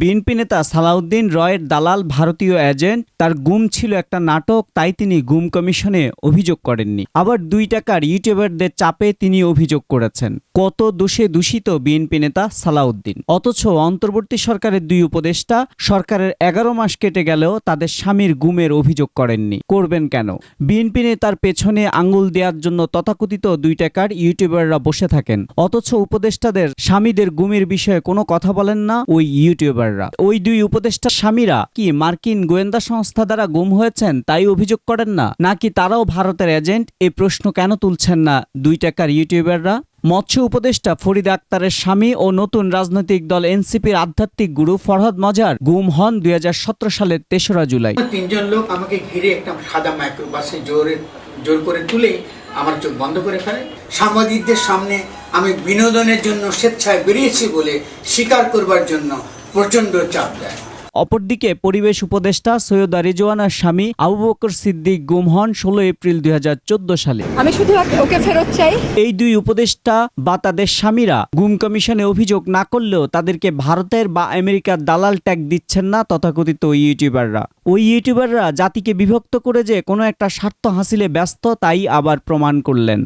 BNP নেতা সালাউদ্দিন রয়ের দালাল ভারতীয় এজেন্ট, তার গুম ছিল একটা নাটক, তাই তিনি গুম কমিশনে অভিযোগ করেননি। আবার 2 টাকার ইউটিউবারদের চাপে তিনি অভিযোগ করেছেন। কত দোষে দূষিত বিএনপি নেতা সালাউদ্দিন, অথচ অন্তর্বর্তী সরকারের 2 উপদেষ্টা সরকারের 11 মাস কেটে গেলেও তাদের স্বামীর গুমের অভিযোগ করেননি। করবেন কেন? বিএনপি নেতার পেছনে আঙুল দেওয়ার জন্য তথাকথিত 2 টাকার ইউটিউবাররা বসে থাকেন, অথচ উপদেষ্টাদের স্বামীদের গুমের বিষয়ে কোনো কথা বলেন না ওই ইউটিউবাররা। ওই 2 উপদেষ্টার স্বামীরা কি মার্কিন গোয়েন্দা সংস্থা দ্বারা গুম হয়েছেন তাই অভিযোগ করেন না, নাকি তারাও ভারতের এজেন্ট? এই প্রশ্ন কেন তুলছেন না 2 টাকার ইউটিউবাররা? মৎস্য উপদেষ্টা ফরিদ আক্তারের স্বামী ও নতুন রাজনৈতিক দল এনসিপির আধ্যাত্মিক গুরু ফরহাদ মজার গুম হন 2017 সালের 3রা জুলাই। 3জন লোক আমাকে ঘিরে একটা সাদা মাইক্রোবাসে জোর করে তুলে আমার চোখ বন্ধ করে ফেলে। সাংবাদিকদের সামনে আমি বিনোদনের জন্য স্বেচ্ছায় বেরিয়েছি বলে স্বীকার করবার জন্য প্রচন্ড চাপ দেয়। অপরদিকে পরিবেশ উপদেষ্টা সৈয়দা রিজওয়ানার স্বামী আবু বকর সিদ্দিক গুম হন 16 এপ্রিল 2014 সালে। আমি শুধু ওকে ফেরত চাই। এই 2 উপদেষ্টা বা তাদের স্বামীরা গুম কমিশনে অভিযোগ না করলেও তাদেরকে ভারতের বা আমেরিকার দালাল ট্যাগ দিচ্ছেন না তথাকথিত ইউটিউবাররা। ওই ইউটিউবাররা জাতিকে বিভক্ত করে যে কোনো একটা স্বার্থ হাসিলে ব্যস্ত, তাই আবার প্রমাণ করলেন।